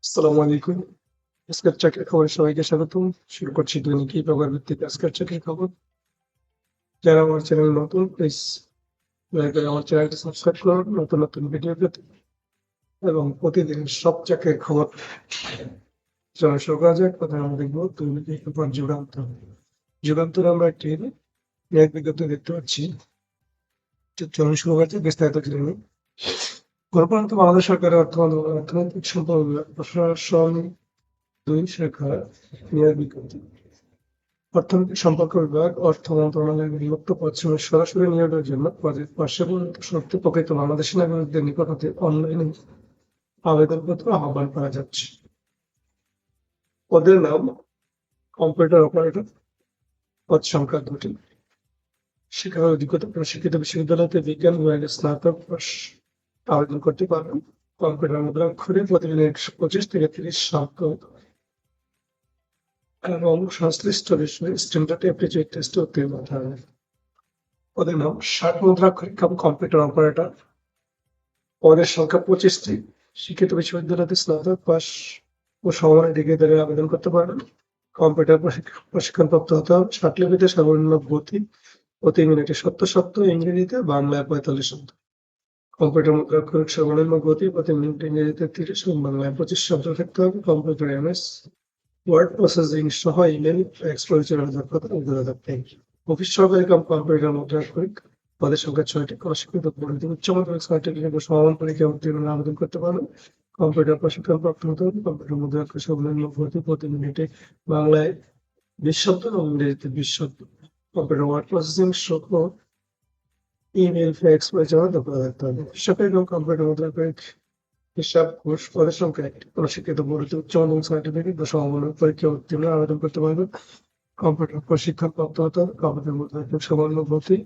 আসসালামু আলাইকুম। আজকের চাকরির খবরে সবাইকে স্বাগতম। শুরু করছি দৈনিক এই ব্যবহার ভিত্তিক আজকের চাকরির খবর। যারা আমার চ্যানেল নতুন প্লিজ দয়া করে আমার চ্যানেলটি সাবস্ক্রাইব করুন নতুন নতুন ভিডিও পেতে এবং প্রতিদিন সব চাকরির খবর চলা শুরু করা যাক। প্রথমে আমরা দেখবো দৈনিক এই পেপার যুগান্তর। যুগান্তরে আমরা একটি নিয়োগ বিজ্ঞপ্তি দেখতে পাচ্ছি। চলুন শুরু করা যাক, বিস্তারিত জেনে নিই। গণপ্রজাতন্ত্রী বাংলাদেশ সরকারের অর্থ মন্ত্রণালয় অর্থনৈতিক সম্পর্ক বিভাগ প্রশাসন ২ শাখার নিয়োগ বিজ্ঞপ্তি। অর্থনৈতিক সম্পর্ক বিভাগ, অর্থ মন্ত্রণালয়ের নিযুক্ত পদসমূহে সরাসরি নিয়োগের জন্য পদের পার্শ্ববর্তী শর্তে প্রকৃত বাংলাদেশি নাগরিকদের নিকট হতে অনলাইনে আবেদনপত্র আহ্বান করা যাচ্ছে। পদের নাম কম্পিউটার অপারেটর, পদ সংখ্যা ২টি। শিক্ষাগত যোগ্যতা প্রশিক্ষিত বিশ্ববিদ্যালয়তে বিজ্ঞান বিভাগে স্নাতক পাস আবেদন করতে পারবেন। কম্পিউটার মুদ্রাক্ষরে প্রতি মিনিট ২৫ থেকে ৩০ শব্দ এবং সংশ্লিষ্ট বিষয়ে স্ট্যান্ডার্ড অ্যাপ্টিটিউড টেস্টে উত্তীর্ণ হতে হবে। পদের নাম ৬০ মুদ্রাক্ষরিক কাম কম্পিউটার অপারেটর, পদের সংখ্যা ২৫টি। শিক্ষিত বিশ্ববিদ্যালয়তে স্নাতক পাস ও সমমানের ডিগ্রিধারীরা আবেদন করতে পারবেন। কম্পিউটার প্রশিক্ষণপ্রাপ্ত হতে হবে। পাটলিপিতে সর্বনিম্ন গতি প্রতি মিনিটে ৭০ শব্দ, ইংরেজিতে বাংলায় ৪৫ শব্দ। কম্পিউটার মুদ্রাক্ষরিক সর্বনিম্ন গতি প্রতি মিনিটে ইংরেজিতে ৩০ এবং বাংলায় ২৫ শব্দ থাকতে হবে। কম্পিউটার এমএস ওয়ার্ড প্রসেসিং সহ ইমেল ফ্যাক্স পরিচালনার দক্ষতা অভিজ্ঞতা থাকতে হবে। অফিস সহকারী কাম কম্পিউটার মুদ্রাক্ষরিক, পদের সংখ্যা ৬টি। প্রশিক্ষিত পরিণতি উচ্চ মাধ্যমিক সার্টিফিকেট ও সমান পরীক্ষায় উত্তীর্ণ আবেদন করতে পারবেন। কম্পিউটার প্রশিক্ষণপ্রাপ্ত হতে হবে। কম্পিউটার মুদ্রাক্ষর সর্বনিম্ন গতি প্রতি মিনিটে বাংলায় ২০ শব্দ এবং ইংরেজিতে ২০ শব্দ। কম্পিউটার ওয়ার্ড প্রসেসিং সহ ইমেল ফ্যাক্স পরিচালনার দক্ষতা থাকতে হবে। সরকারি কাম কম্পিউটার মুদ্রাক্ষরিক হিসাব ঘোষ, পদের সংখ্যা ১টি। প্রশিক্ষিত পরিণতি উচ্চ মাধ্যমিক সার্টিফিকেট ও সমমানের পরীক্ষায় উত্তীর্ণ আবেদন করতে পারবেন। কম্পিউটার প্রশিক্ষণপ্রাপ্ত হতে হবে। কম্পিউটার মুদ্রাক্ষরিক সর্বনিম্ন গতি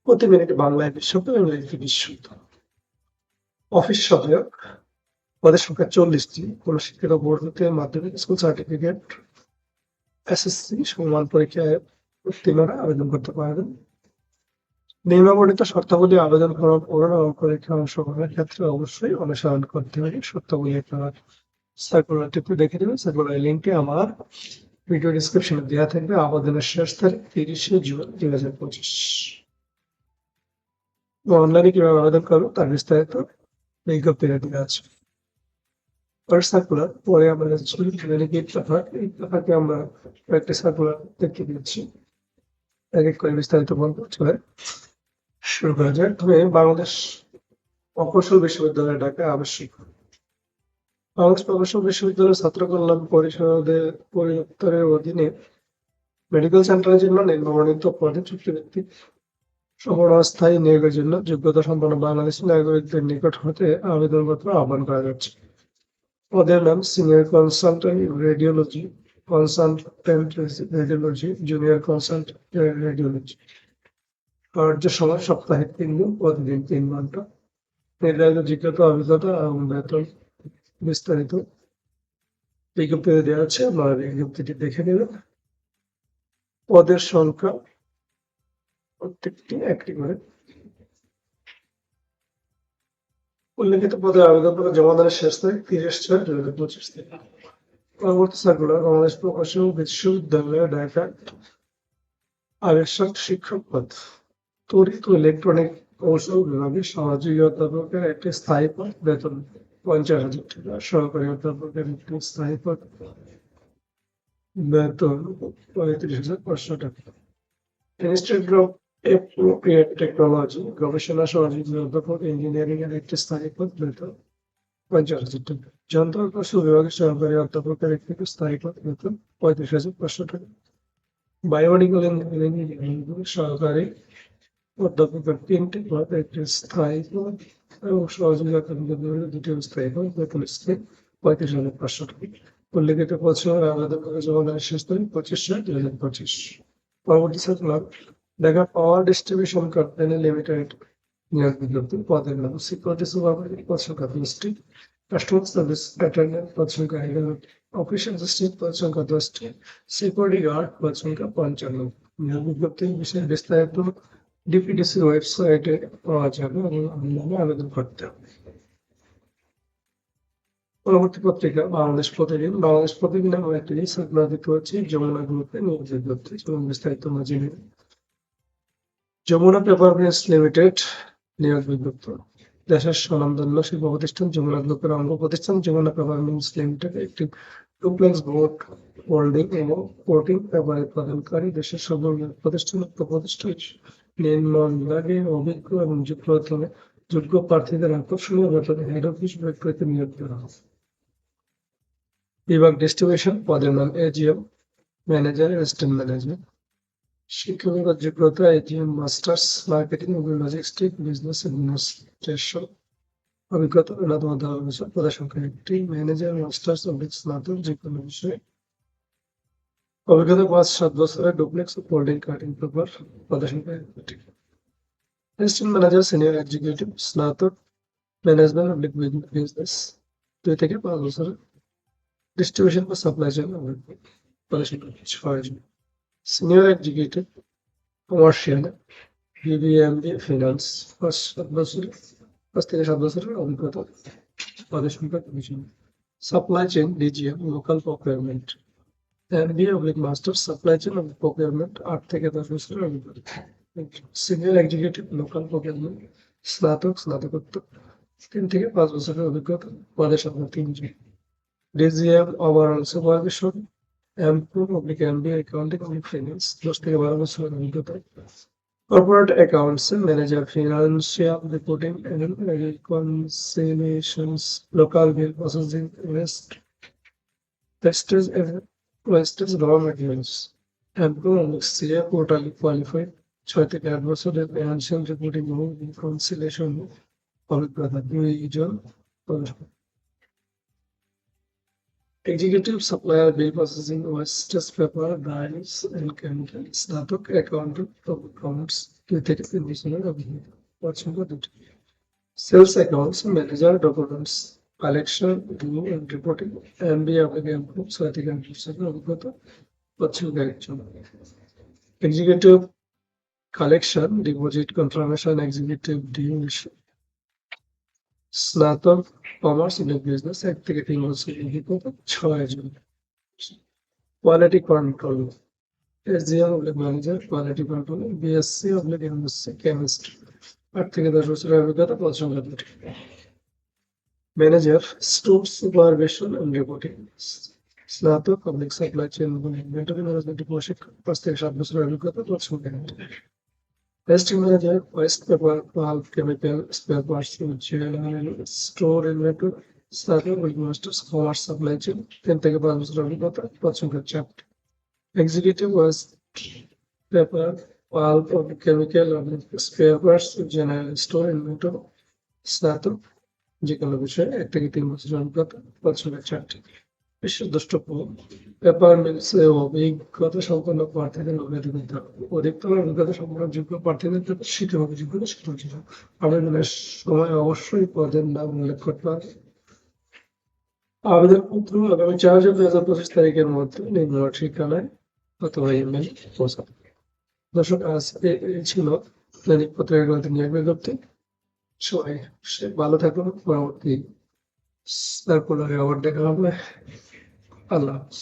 প্রতি মিনিটে বাংলায় ২০ শব্দ এবং ইংরেজিতে ২০ শব্দ। অফিস সহায়ক, পদের সংখ্যা ৪০টি। কোনো শিক্ষিত বোর্ড হতে মাধ্যমিক স্কুল সার্টিফিকেট এসএসসি সমমান পরীক্ষায় উত্তীর্ণরা আবেদন করতে পারবেন। নিম্নবর্ণিত শর্তাবলী আবেদন করার পর এবং পরীক্ষায় অংশগ্রহণের ক্ষেত্রে অবশ্যই অনুসরণ করতে হবে। শর্তাবলী আপনারা সার্কুলারটি একটু দেখে নেবেন। সার্কুলার লিঙ্কটি আমার ভিডিও ডিসক্রিপশনে দেওয়া থাকবে। আবেদনের শেষ তারিখ ৩০শে জুন ২০২৫। অনলাইনে কিভাবে আবেদন করবো তার বিস্তারিত বিজ্ঞপ্তিতে দেওয়া আছে। সার্কুলার পরে আমরা এই কথাকে আমরা কয়েকটি সার্কুলার দেখতে দিচ্ছি। এক এক করে বিস্তারিত বলবো। চলে শুরু করা যাক। তবে বাংলাদেশ প্রকৌশল বিশ্ববিদ্যালয় ঢাকা আবশ্যিক। বাংলাদেশ প্রকৌশল বিশ্ববিদ্যালয়ের ছাত্র কল্যাণ পরিষদের পরিদপ্তরের অধীনে মেডিকেল সেন্টারের জন্য নিম্নবর্ণিত পদে চুক্তিভিত্তিক অস্থায়ী নিয়োগের জন্য যোগ্যতা সম্পন্ন বাংলাদেশি নাগরিকদের নিকট হতে আবেদনপত্র আহ্বান করা যাচ্ছে। পদের নাম senior consultant radiology, consultant radiology, junior consultant radiology. কার্য সময় সপ্তাহে ৩ দিন, প্রতিদিন ৩ ঘন্টা। নির্ধারিত যোগ্যতা, অভিজ্ঞতা এবং বেতন বিস্তারিত বিজ্ঞপ্তিতে দেওয়া আছে। আপনারা বিজ্ঞপ্তিটি দেখে নেবেন। পদের সংখ্যা প্রত্যেকটি ১টি করে। উল্লেখিত পদে আবেদনপত্র জমাদানের শেষ তারিখ ৩০/৬/২০২৫ তারিখ। পরবর্তী সার্কুলার বাংলাদেশ প্রকৌশল বিশ্ববিদ্যালয় ঢাকা আবাসিক শিক্ষক পদ। তড়িৎ ও ইলেকট্রনিক কৌশল বিভাগে সহযোগী অধ্যাপকের একটি স্থায়ী পদ, বেতন ৫০,০০০ টাকা। সহকারী অধ্যাপকের একটি স্থায়ী পদ, বেতন ৩৫,৫০০ টাকা। ইনস্টিটিউট অফ অ্যাপ্রোপ্রিয়েট টেকনোলজি গবেষণা সহযোগী অধ্যাপক ইঞ্জিনিয়ারিং এর একটি স্থায়ী পদ, বেতন ৫০,০০০ টাকা। যন্ত্র কৌশল বিভাগের সহকারী অধ্যাপকের একটি স্থায়ী পদ, বেতন ৩৫,৫০০ টাকা। বায়োমেডিক্যাল ইঞ্জিনিয়ারিং সহকারী অধ্যাপকের ৩টি পদ, একটি স্থায়ী পদ এবং সহযোগী অধ্যাপকের ২টি স্থায়ী পদ, বেতন স্কেল ৩৫,৫০০ টাকা। উল্লেখিত পদসমূহের আবেদন করে জমাদানের শেষ তারিখ ২৫/৬/২০২৫। পরবর্তী circular Dhaka power distribution company limited নিয়োগ বিজ্ঞপ্তি। পদের নাম সিকিউরিটি সুপারভাইজার, পদ সংখ্যা ২০টি। কাস্টমার সার্ভিস অ্যাটেন্ডেন্ট, পদ সংখ্যা ১১টি। অফিস অ্যাসিস্ট্যান্ট, পদ সংখ্যা ১০টি। সিকিউরিটি গার্ড, পদ সংখ্যা ৫৫। নিয়োগ বিজ্ঞপ্তির বিষয়ে বিস্তারিত ডিপিডিসির ওয়েবসাইটে পাওয়া যাবে এবং অনলাইনে আবেদন করতে হবে। পরবর্তী পত্রিকা বাংলাদেশ প্রতিদিন। বাংলাদেশ প্রতিদিন আমরা একটি সার্কুলার দেখতে পাচ্ছি যমুনা গ্রুপে নিয়োগ বিজ্ঞপ্তি এবং বিস্তারিত আমরা জেনে নিই। যমুনা পেপার মিলস লিমিটেড নিয়োগ বিজ্ঞপ্তি। দেশের স্বনামধন্য শিল্প প্রতিষ্ঠান যমুনা গ্রুপের অঙ্গ প্রতিষ্ঠান যমুনা পেপার মিলস লিমিটেড একটি ডুপ্লেক্স বোর্ড হোল্ডিং এবং কোটিং পেপার উৎপাদনকারী দেশের সর্ববৃহৎ প্রতিষ্ঠান। উক্ত প্রতিষ্ঠান নিম্ন বিভাগে অভিজ্ঞ এবং যোগ্য প্রার্থীদের আকর্ষণীয় বেতনে হেড অফিস বিভাগগুলিতে নিয়োগ দেওয়া হবে। বিভাগ ডিস্ট্রিবিউশন পদের নাম এজিএম ম্যানেজার অ্যাসিস্ট্যান্ট ম্যানেজার। শিক্ষাগত যোগ্যতা এজিএম মাস্টার্স মার্কেটিং এবং লজিস্টিক বিজনেস অ্যাডমিনিস্ট্রেশন। অভিজ্ঞতা ন্যূনতম 10 বছর। পদের সংখ্যা একটি। ম্যানেজার মাস্টার্স স্নাতক যে কোনো বিষয়ে অভিজ্ঞতা 5-7 বছরের ডুপ্লেক্স ও ফোল্ডিং কাটিং পেপার। পদের সংখ্যা একটি। অ্যাসিস্ট্যান্ট ম্যানেজার সিনিয়র এক্সিকিউটিভ স্নাতক ম্যানেজমেন্ট বিজনেস 2 থেকে 5 বছরের। ডিস্ট্রিবিউশন বা সাপ্লাই চেইন পদের সংখ্যা 6 জন। Senior executive commercial BBMB finance 5 থেকে 7 বছরের অভিজ্ঞতা। পদের সংখ্যা 2 জন। Supply chain DGM local procurement MBA master supply chain এবং প্রকিউরমেন্ট 8 থেকে 10 বছরের অভিজ্ঞতা। সিনিয়র এক্সিকিউটিভ লোকাল প্রকিউরমেন্ট স্নাতকোত্তর 3 থেকে 5 বছরের অভিজ্ঞতা। পদের সংখ্যা 3 জন। DGM overall supervision MBA accounting এবং ফাইন্যান্স 10 থেকে 12 বছরের অভিজ্ঞতা। Corporate accounts manager financial reporting and reconciliations local bill processing wastage government rules CA পোর্টালি কোয়ালিফাইড 6 থেকে 8 বছরের ফিনান্সিয়াল রিপোর্টিং এবং রিকনসিলিয়েশন অভিজ্ঞতা 2 জন। Executive supplier bill processing wastage paper dials and chemical স্নাতক অ্যাকাউন্টিং অ্যাকাউন্টস 2 থেকে 3 বছরের অভিজ্ঞতা। পদ সংখ্যা 2টি। Sales accounts manager documents collection review and reporting MBA application 6 থেকে 8 বছরের অভিজ্ঞতা। পদ সংখ্যা 1 জন। Executive collection deposit confirmation executive duration স্নাতক কমার্স এবং বিজনেস 1 থেকে 3 বছরের অভিজ্ঞতা। 6 জন। Quality control SGM manager quality control BSc MSc chemistry 8 থেকে 10 বছরের অভিজ্ঞতা। পদ সংখ্যা 2টি। Manager store supervision and reporting স্নাতক সাপ্লাই চেইন এবং ইনভেন্টরি ম্যানেজমেন্ট প্রশিক্ষণ 5 থেকে 7 বছরের অভিজ্ঞতা। পদ সংখ্যা 1টি। Testing manager, waste paper, pulp, chemical, spare parts, general store inventory, starting with masters, commerce supply chain, 10 থেকে 5 বছরের অভিজ্ঞতা। পদ সংখ্যা 4টি। Executive waste paper, pulp, chemical, spare parts, general store inventory, স্নাতক যে কোনো বিষয়ে 1 থেকে 3 বছরের অভিজ্ঞতা। পদ সংখ্যা 4টি। বিশেষ দ্রষ্টব্য পেপার মিলসে অভিজ্ঞতা সম্পন্ন প্রার্থীদের অভিজ্ঞতা করতে হবে। অধিকতর অভিজ্ঞতা সম্পন্ন যোগ্য প্রার্থীদের জন্য শিক্ষাগত যোগ্যতা সুযোগ। আবেদনের সময় অবশ্যই পদের নাম উল্লেখ করতে হবে। আবেদনপত্র আগামী 4 জুন 2025 তারিখের মধ্যে নিম্ন ঠিকানায় অথবা ইমেল পৌঁছাবে। দর্শক আজ এই ছিল দৈনিক পত্রিকাগুলোতে নিয়োগ বিজ্ঞপ্তি। সবাই ভালো থাকুন। পরবর্তী সার্কুলারে আবার দেখা হবে। আল্লাহ হাফেজ।